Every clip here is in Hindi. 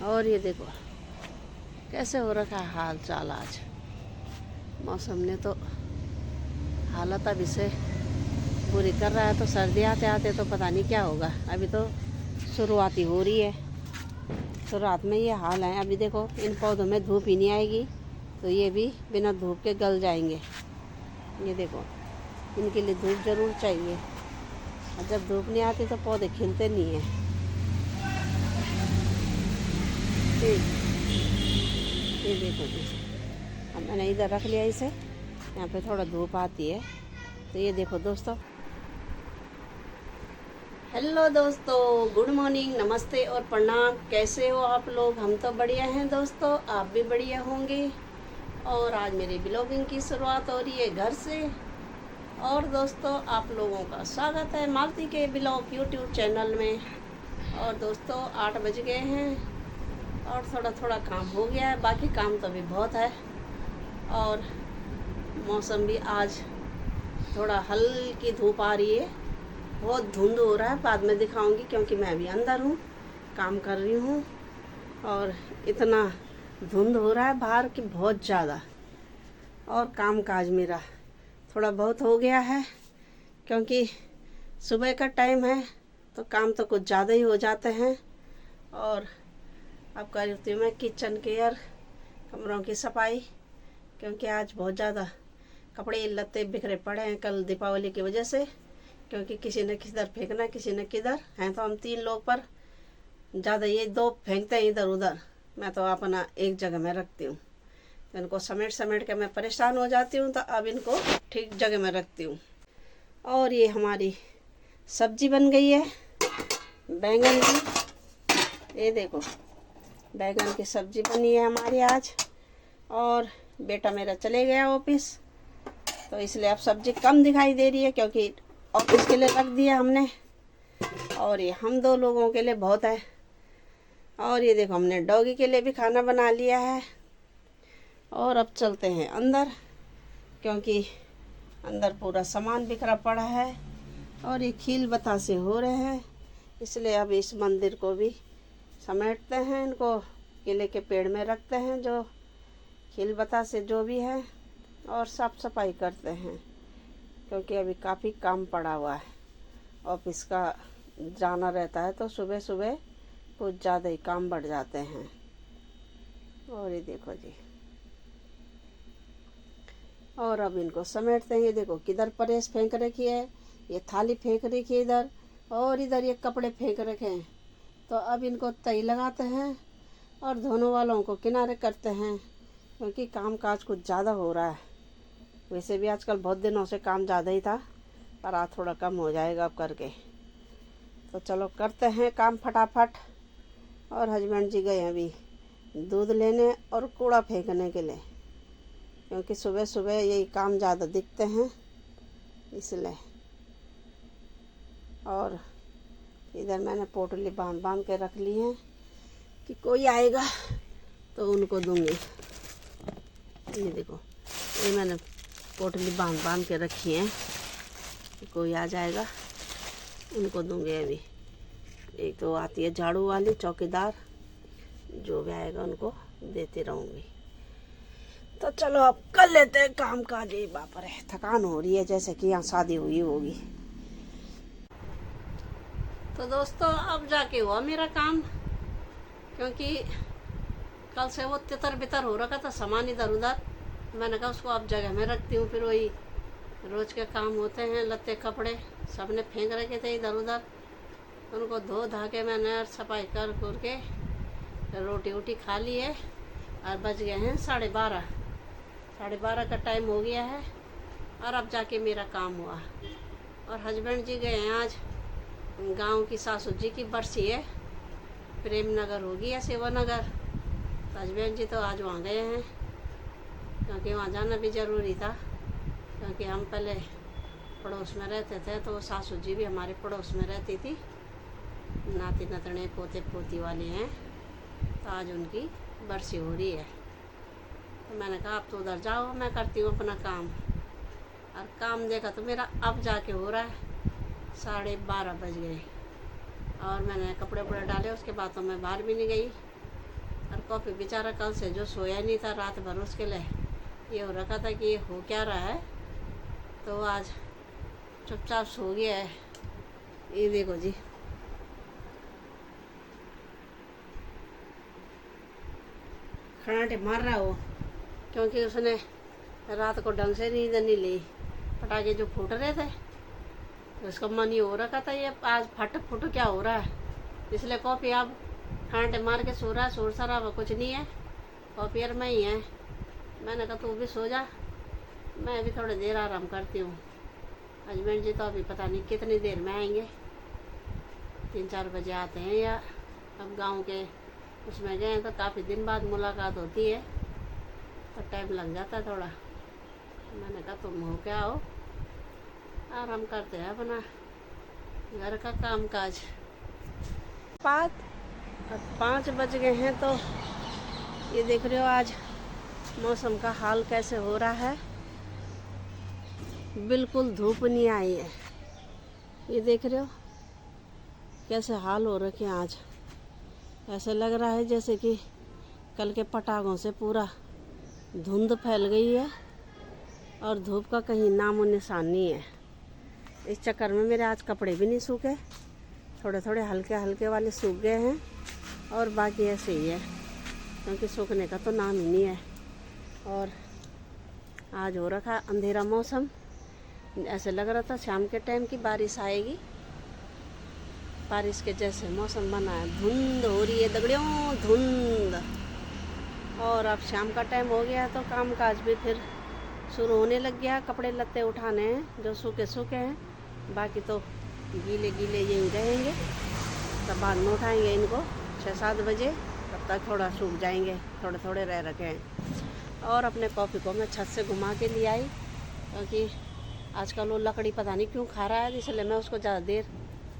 और ये देखो कैसे हो रखा है हाल चाल। आज मौसम ने तो हालत अभी से बुरी कर रहा है, तो सर्दी आते आते तो पता नहीं क्या होगा। अभी तो शुरुआती हो रही है, तो रात में ये हाल है। अभी देखो इन पौधों में धूप ही नहीं आएगी तो ये भी बिना धूप के गल जाएंगे। ये देखो इनके लिए धूप ज़रूर चाहिए, और जब धूप नहीं आती तो पौधे खिलते नहीं हैं। ये देखो जी, अब मैंने इधर रख लिया इसे, यहाँ पे थोड़ा धूप आती है। तो ये देखो दोस्तों, हेलो दोस्तों, गुड मॉर्निंग, नमस्ते और प्रणाम। कैसे हो आप लोग? हम तो बढ़िया हैं दोस्तों, आप भी बढ़िया होंगे। और आज मेरी ब्लॉगिंग की शुरुआत हो रही है घर से। और दोस्तों आप लोगों का स्वागत है मालती के ब्लॉग यूट्यूब चैनल में। और दोस्तों 8 बज गए हैं और थोड़ा थोड़ा काम हो गया है, बाकी काम तो अभी बहुत है। और मौसम भी आज थोड़ा हल्की धूप आ रही है, बहुत धुंध हो रहा है। बाद में दिखाऊंगी क्योंकि मैं भी अंदर हूँ, काम कर रही हूँ। और इतना धुंध हो रहा है बाहर की बहुत ज़्यादा। और काम काज मेरा थोड़ा बहुत हो गया है, क्योंकि सुबह का टाइम है तो काम तो कुछ ज़्यादा ही हो जाते हैं। और अब कर रही हूँ मैं किचन केयर, कमरों की सफाई, क्योंकि आज बहुत ज़्यादा कपड़े लत्ते बिखरे पड़े हैं कल दीपावली की वजह से। क्योंकि किसी ने किधर फेंकना, किसी ने किधर हैं, तो हम 3 लोग पर ज़्यादा ये 2 फेंकते हैं इधर उधर। मैं तो अपना एक जगह में रखती हूँ, तो इनको समेट समेट के मैं परेशान हो जाती हूँ, तो अब इनको ठीक जगह में रखती हूँ। और ये हमारी सब्जी बन गई है बैंगन की। ये देखो बैंगन की सब्जी बनी है हमारी आज। और बेटा मेरा चले गया ऑफिस, तो इसलिए अब सब्जी कम दिखाई दे रही है, क्योंकि ऑफिस के लिए रख दिया हमने। और ये हम 2 लोगों के लिए बहुत है। और ये देखो हमने डॉगी के लिए भी खाना बना लिया है। और अब चलते हैं अंदर, क्योंकि अंदर पूरा सामान बिखरा पड़ा है और ये खील बतासे हो रहे हैं, इसलिए अब इस मंदिर को भी समेटते हैं। इनको केले के पेड़ में रखते हैं, जो खील बतासे जो भी है, और साफ सफाई करते हैं, क्योंकि अभी काफ़ी काम पड़ा हुआ है। ऑफिस का जाना रहता है तो सुबह सुबह कुछ ज़्यादा ही काम बढ़ जाते हैं। और ये देखो जी, और अब इनको समेटते हैं। ये देखो किधर प्रेस फेंक रखी है, ये थाली फेंक रखी है इधर, और इधर ये कपड़े फेंक रखे हैं। तो अब इनको तई लगाते हैं और धोने वालों को किनारे करते हैं, क्योंकि काम काज कुछ ज़्यादा हो रहा है। वैसे भी आजकल बहुत दिनों से काम ज़्यादा ही था, पर आज थोड़ा कम हो जाएगा अब करके। तो चलो करते हैं काम फटाफट। और हस्बैंड जी गए अभी दूध लेने और कूड़ा फेंकने के लिए, क्योंकि सुबह सुबह यही काम ज़्यादा दिखते हैं इसलिए। और इधर मैंने पोटली बांध बांध के रख ली है कि कोई आएगा तो उनको दूंगी। ये देखो ये मैंने पोटली बांध बांध के रखी है कि कोई आ जाएगा उनको दूंगी। अभी एक तो आती है झाड़ू वाली चौकीदार, जो भी आएगा उनको देती रहूँगी। तो चलो अब कर लेते हैं काम काज। ये बाप रे थकान हो रही है, जैसे कि यहाँ शादी हुई होगी। तो दोस्तों अब जाके हुआ मेरा काम, क्योंकि कल से वो तितर बितर हो रखा था सामान इधर उधर। मैंने कहा उसको अब जगह में रखती हूँ, फिर वही रोज के काम होते हैं। लत्ते कपड़े सब ने फेंक रखे थे इधर उधर, उनको धो धा के मैंने सफाई कर के रोटी वोटी खा ली है। और बज गए हैं 12:30, 12:30 का टाइम हो गया है। और अब जाके मेरा काम हुआ। और हस्बैंड जी गए हैं आज गांव की सासू जी की बरसी है, प्रेम नगर होगी या सेवा नगर। तो हस्बैंड जी तो आज वहाँ गए हैं, क्योंकि वहाँ जाना भी ज़रूरी था। क्योंकि हम पहले पड़ोस में रहते थे, तो सासू जी भी हमारे पड़ोस में रहती थी। नाती नतने पोते पोती वाली हैं, तो आज उनकी बरसी हो रही है। तो मैंने कहा आप तो उधर जाओ, मैं करती हूँ अपना काम। और काम देखा तो मेरा अब जाके हो रहा है, 12:30 बज गए। और मैंने कपड़े वपड़े डाले, उसके बाद तो मैं बाहर भी नहीं गई, और कॉफ़ी बेचारा कल से जो सोया नहीं था रात भर, उसके लिए ये हो रखा था कि ये हो क्या रहा है, तो आज चुपचाप सो गया है। ये देखो जी, खड़ाटे मार रहा हो, क्योंकि उसने रात को ढंग से नींद नहीं ली। पटाखे जो फूट रहे थे तो उसका मन ये हो रखा था ये आज फट फुट क्या हो रहा है, इसलिए कॉफ़ी अब खड़ाटे मार के सो रहा है। शोर शराबा कुछ नहीं है, कॉफ़ी में ही है। मैंने कहा तू भी सो जा, मैं भी थोड़ी देर आराम करती हूँ। हस्बैंड जी तो अभी पता नहीं कितनी देर में आएंगे, 3-4 बजे आते हैं, या अब गांव के उसमें गए तो काफ़ी दिन बाद मुलाकात होती है तो टाइम लग जाता है थोड़ा। मैंने कहा तुम हो क्या हो, आराम करते हैं अपना घर का काम काज। 5 बज गए हैं, तो ये देख रहे हो आज मौसम का हाल कैसे हो रहा है। बिल्कुल धूप नहीं आई है, ये देख रहे हो कैसे हाल हो रखे हैं आज। ऐसे लग रहा है जैसे कि कल के पटाखों से पूरा धुंध फैल गई है और धूप का कहीं नामो निशान नहीं है। इस चक्कर में मेरे आज कपड़े भी नहीं सूखे, थोड़े थोड़े हल्के हल्के वाले सूख गए हैं और बाकी ऐसे ही है, क्योंकि सूखने का तो नाम ही नहीं है। और आज हो रखा अंधेरा मौसम, ऐसे लग रहा था शाम के टाइम की बारिश आएगी, बारिश के जैसे मौसम बना है। धुंध हो रही है दगड़ियों, धुंध। और अब शाम का टाइम हो गया तो काम काज भी फिर शुरू होने लग गया। कपड़े लत्ते उठाने हैं जो सूखे सूखे हैं, बाकी तो गीले गीले यहीं रहेंगे। तब बाद में उठाएंगे इनको 6-7 बजे, तब तक थोड़ा सूख जाएंगे, थोड़े थोड़े रह रखे हैं। और अपने कॉफ़ी को मैं छत से घुमा के ले आई, क्योंकि आजकल वो लकड़ी पता नहीं क्यों खा रहा है, इसलिए मैं उसको ज़्यादा देर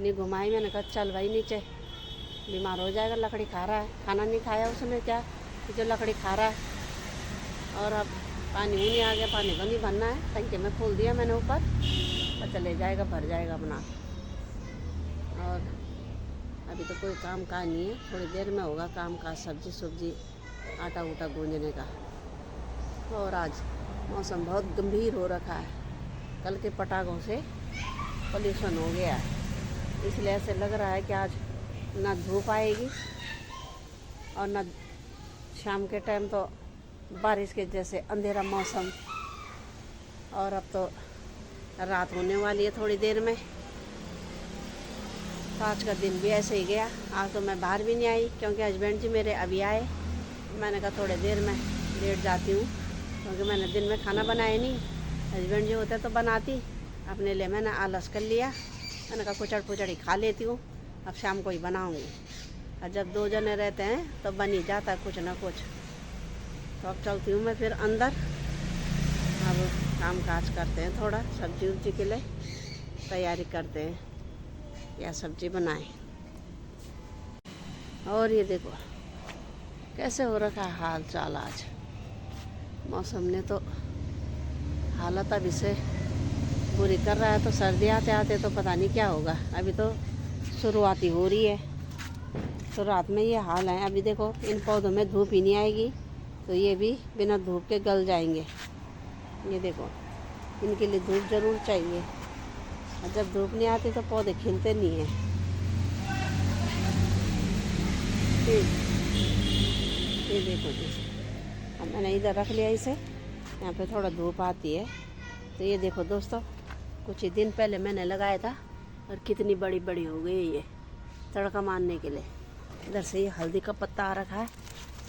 नहीं घुमाई। मैंने कहा चल भाई नीचे, बीमार हो जाएगा, लकड़ी खा रहा है। खाना नहीं खाया उसने, क्या जो लकड़ी खा रहा है। और अब पानी भी नहीं आ गया, पानी बंद ही भरना है, टंकी में खोल दिया मैंने ऊपर, तो चले जाएगा, भर जाएगा अपना। और अभी तो कोई काम का नहीं है, थोड़ी देर में होगा काम का, सब्जी आटा ऊटा गूंजने का। और आज मौसम बहुत गंभीर हो रखा है, कल के पटाखों से पोल्यूशन हो गया है, इसलिए ऐसे लग रहा है कि आज ना धूप आएगी और ना शाम के टाइम तो बारिश के जैसे अंधेरा मौसम। और अब तो रात होने वाली है थोड़ी देर में, तो आज का दिन भी ऐसे ही गया। आज तो मैं बाहर भी नहीं आई, क्योंकि हस्बैंड जी मेरे अभी आए। मैंने कहा थोड़ी देर में लेट जाती हूँ, क्योंकि मैंने दिन में खाना बनाया नहीं, हस्बैंड जी होते तो बनाती, अपने लिए मैंने आलस कर लिया। मैंने कहा कुचड़ पुचड़ ही खा लेती हूँ, अब शाम को ही बनाऊँगी। और जब 2 जने रहते हैं तो बन ही जाता है कुछ ना कुछ। तो अब चलती हूँ मैं फिर अंदर, अब काम काज करते हैं, थोड़ा सब्जी उब्जी के लिए तैयारी करते हैं, या सब्जी बनाएं। और ये देखो कैसे हो रखा है हाल चाल। आज मौसम ने तो हालत अभी से बुरी कर रहा है, तो सर्दी आते आते तो पता नहीं क्या होगा। अभी तो शुरुआती हो रही है, तो रात में ये हाल है। अभी देखो इन पौधों में धूप ही नहीं आएगी तो ये भी बिना धूप के गल जाएंगे। ये देखो इनके लिए धूप ज़रूर चाहिए, और जब धूप नहीं आती तो पौधे खिलते नहीं हैं। ये देखो जी, अब मैंने इधर रख लिया इसे, यहाँ पे थोड़ा धूप आती है। तो ये देखो दोस्तों, कुछ ही दिन पहले मैंने लगाया था और कितनी बड़ी बड़ी हो गई ये तड़का मारने के लिए। इधर से ये हल्दी का पत्ता आ रखा है,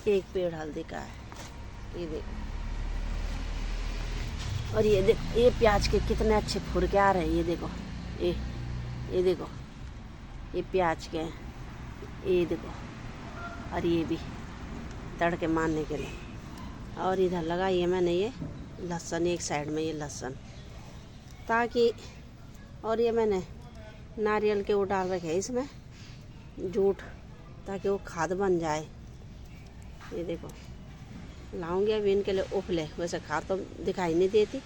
एक पेड़ हल्दी का है, ये देखो। और ये देखो ये प्याज के कितने अच्छे फुरके आ रहे हैं, ये देखो, ये देखो ये प्याज के हैं, ये देखो। और ये भी तड़के मारने के लिए। और इधर लगाई है मैंने ये लहसुन, एक साइड में ये लहसुन, ताकि, और ये मैंने नारियल के वो डाल रखे हैं इसमें जूट, ताकि वो खाद बन जाए। ये देखो लाऊंगी अभी इनके लिए उपले, वैसे खाद तो दिखाई नहीं देती,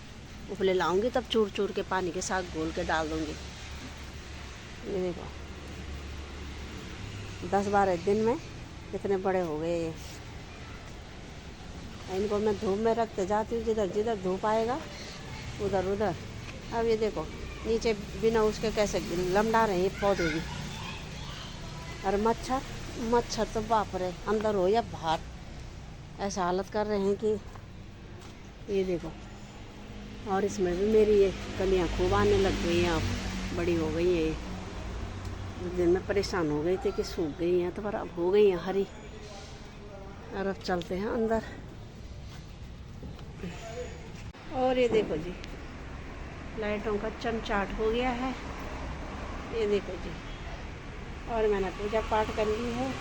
उपले लाऊंगी तब चूर चूर के पानी के साथ घोल के डाल दूंगी। ये देखो 10-12 दिन में कितने बड़े हो गए ये। इनको मैं धूप में रखते जाती हूँ, जिधर जिधर धूप आएगा उधर उधर। अब ये देखो नीचे बिना उसके कैसे लमड़ा रहे हैं ये पौधे भी। और मच्छर मच्छर तो बाप रे, अंदर हो या बाहर, ऐसा हालत कर रहे हैं कि ये देखो। और इसमें भी मेरी ये कलियाँ खूब आने लग गई हैं, अब बड़ी हो गई हैं ये। उस दिन में परेशान हो गई थी कि सूख गई हैं, तो पर अब हो गई हैं हरी। और अब चलते हैं अंदर। और ये देखो जी, लाइटों का चमचाट हो गया है, ये देखो जी। और मैंने पूजा पाठ कर ली है।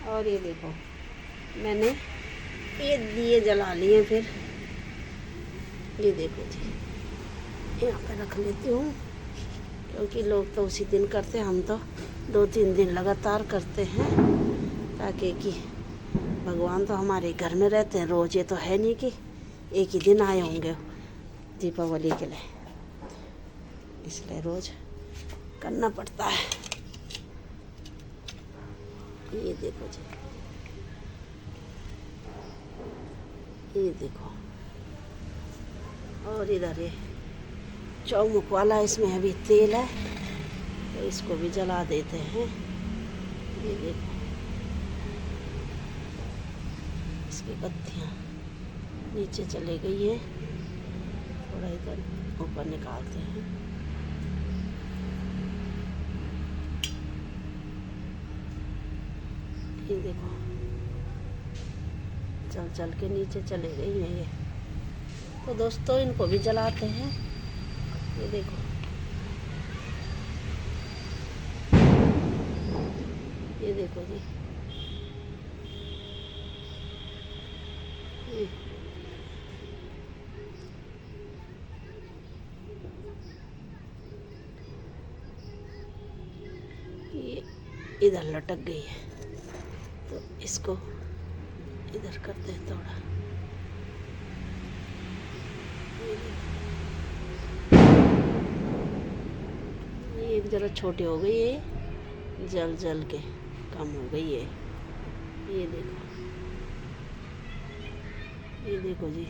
और ये देखो मैंने ये दिए जला लिए। फिर ये देखो जी, यहाँ पे रख लेती हूँ, क्योंकि लोग तो उसी दिन करते, हम तो 2-3 दिन लगातार करते हैं, ताकि कि भगवान तो हमारे घर में रहते हैं रोज़। ये तो है नहीं कि एक ही दिन आए होंगे दीपावली के लिए, इसलिए रोज़ करना पड़ता है। ये देखो जी, ये देखो। और इधर ये चौमुख वाला, इसमें अभी तेल है तो इसको भी जला देते हैं। ये देखो इसकी बत्तियाँ नीचे चले गई है, थोड़ा इधर ऊपर निकालते हैं। ये देखो चल चल के नीचे चले गई है ये। तो दोस्तों इनको भी जलाते हैं। ये देखो ये देखो जी, ये इधर लटक गई है, तो इसको इधर करते हैं थोड़ा। ये एक जरा छोटी हो गई है, जल जल के कम हो गई है। ये देखो, ये देखो जी।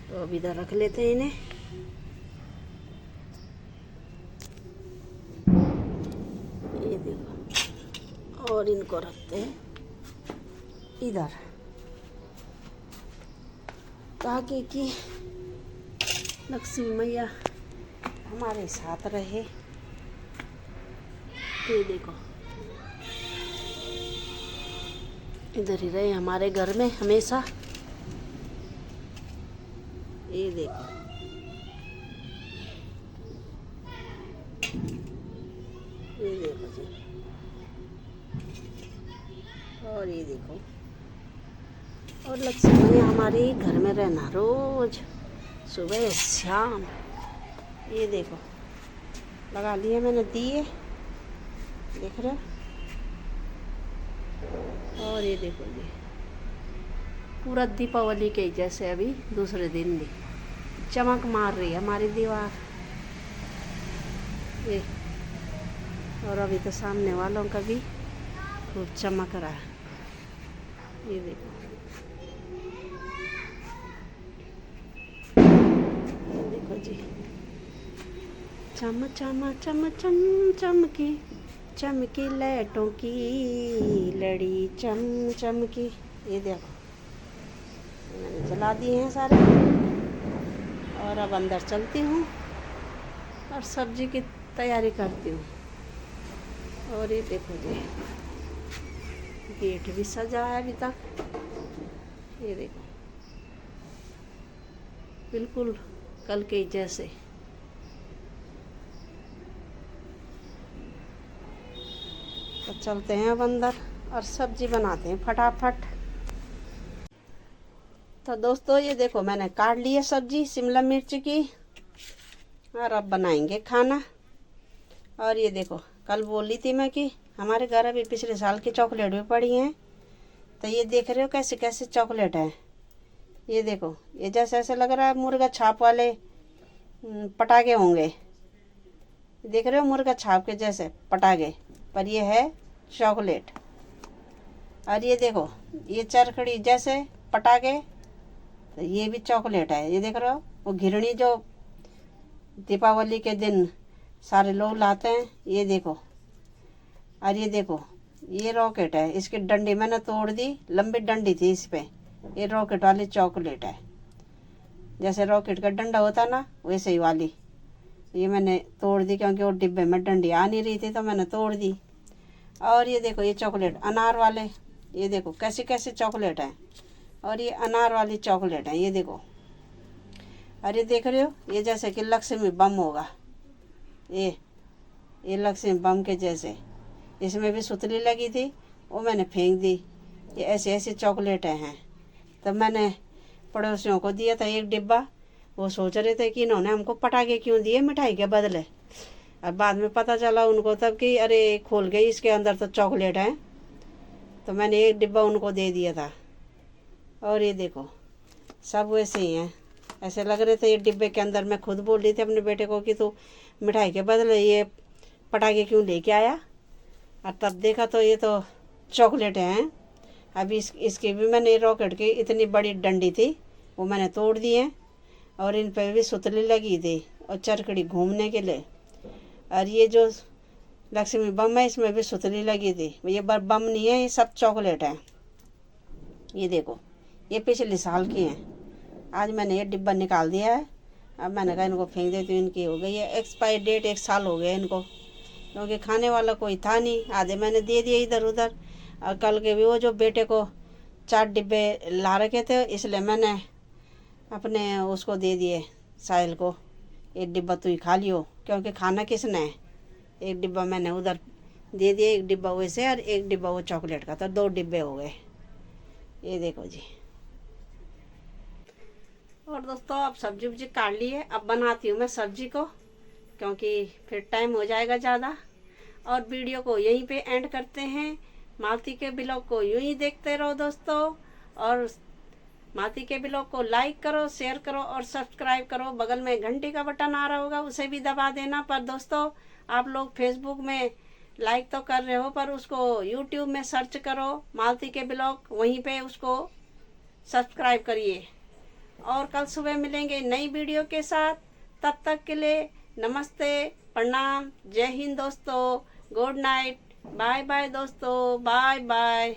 तो अब इधर रख लेते हैं इन्हें। ये देखो, और इनको रखते हैं इधर, ताकि कि लक्ष्मी मैया हमारे साथ रहे। ये देखो इधर ही रहे हमारे घर में हमेशा। ये देखो, ये देखो जी। और ये देखो, और लक्ष्मी मैया हमारे घर में रहना रोज सुबह शाम। ये देखो लगा लिए मैंने दिए, देख रहे हो। और ये देखो जी, पूरा दीपावली के जैसे अभी दूसरे दिन भी चमक मार रही है हमारी दीवार ये। और अभी तो सामने वालों का भी खूब चमक रहा है। ये देखो, ये देखो जी, चम चम चम चम चमकी चमकी लाइटों की लड़ी चम चमकी। ये देखो मैंने जला दिए हैं सारे। और अब अंदर चलती हूँ और सब्जी की तैयारी करती हूँ। और ये देखो जी, गेट भी सजा है अभी तक। ये देखो बिल्कुल कल के जैसे। तो चलते हैं अब अंदर और सब्जी बनाते हैं फटाफट। तो दोस्तों ये देखो मैंने काट ली है सब्जी शिमला मिर्च की, और अब बनाएंगे खाना। और ये देखो कल बोली थी मैं कि हमारे घर अभी पिछले साल की चॉकलेट भी पड़ी हैं। तो ये देख रहे हो कैसे कैसे चॉकलेट हैं। ये देखो, ये जैसे ऐसे लग रहा है मुर्गा छाप वाले पटाखे होंगे। देख रहे हो मुर्गा छाप के जैसे पटाखे, पर ये है चॉकलेट। और ये देखो ये चरखड़ी जैसे पटाखे, तो ये भी चॉकलेट है। ये देख रहे हो वो घिरणी जो दीपावली के दिन सारे लोग लाते हैं, ये देखो। और ये देखो ये रॉकेट है, इसकी डंडी मैंने तोड़ दी, लंबी डंडी थी इस पे। ये रॉकेट वाली चॉकलेट है, जैसे रॉकेट का डंडा होता ना वैसे ही वाली। ये मैंने तोड़ दी क्योंकि वो डिब्बे में डंडी आ नहीं रही थी तो मैंने तोड़ दी। और ये देखो ये चॉकलेट अनार वाले, ये देखो कैसी कैसी चॉकलेट है। और ये अनार वाली चॉकलेट है, ये देखो। और ये देख रहे हो ये जैसे कि लक्ष्मी बम होगा, ये लक्ष्मी बम के जैसे। इसमें भी सुतली लगी थी, वो मैंने फेंक दी। ये ऐसे ऐसे चॉकलेटें हैं। तब मैंने पड़ोसियों को दिया था एक डिब्बा। वो सोच रहे थे कि इन्होंने हमको पटाखे क्यों दिए मिठाई के बदले। अब बाद में पता चला उनको तब कि अरे खोल गई, इसके अंदर तो चॉकलेट है। तो मैंने एक डिब्बा उनको दे दिया था। और ये देखो सब वैसे ही हैं, ऐसे लग रहे थे ये डिब्बे के अंदर। मैं खुद बोल रही थी अपने बेटे को कि तू मिठाई के बदले ये पटाखे क्यों लेके आया। और तब देखा तो ये तो चॉकलेटें हैं। अभी इसकी भी मैंने रॉकेट की इतनी बड़ी डंडी थी वो मैंने तोड़ दी है। और इन पर भी सुतली लगी थी और चरखड़ी घूमने के लिए। और ये जो लक्ष्मी बम है इसमें भी सुतली लगी थी। ये बम नहीं है, ये सब चॉकलेट है। ये देखो ये पिछले साल की हैं। आज मैंने ये डिब्बा निकाल दिया है। अब मैंने कहा इनको फेंक देती हूँ, इनकी हो गई है एक्सपायरी डेट, 1 साल हो गया इनको, क्योंकि खाने वाला कोई था नहीं। आधे मैंने दे दिए इधर उधर। और कल के भी वो जो बेटे को 4 डिब्बे ला रखे थे, इसलिए मैंने अपने उसको दे दिए साहिल को। 1 डिब्बा तू ही खा लियो, क्योंकि खाना किसने है। 1 डिब्बा मैंने उधर दे दिया, 1 डिब्बा वैसे और 1 डिब्बा वो चॉकलेट का, तो 2 डिब्बे हो गए। ये देखो जी। और दोस्तों अब सब्जी उब्जी काट ली है, अब बनाती हूँ मैं सब्जी को, क्योंकि फिर टाइम हो जाएगा ज़्यादा। और वीडियो को यहीं पे एंड करते हैं। मालती के ब्लॉग को यूं ही देखते रहो दोस्तों। और मालती के ब्लॉग को लाइक करो, शेयर करो और सब्सक्राइब करो। बगल में घंटी का बटन आ रहा होगा, उसे भी दबा देना। पर दोस्तों आप लोग फेसबुक में लाइक तो कर रहे हो, पर उसको यूट्यूब में सर्च करो मालती के ब्लॉग, वहीं पे उसको सब्सक्राइब करिए। और कल सुबह मिलेंगे नई वीडियो के साथ। तब तक के लिए नमस्ते, प्रणाम, जय हिंद दोस्तों, गुड नाइट, बाय बाय दोस्तों, बाय बाय।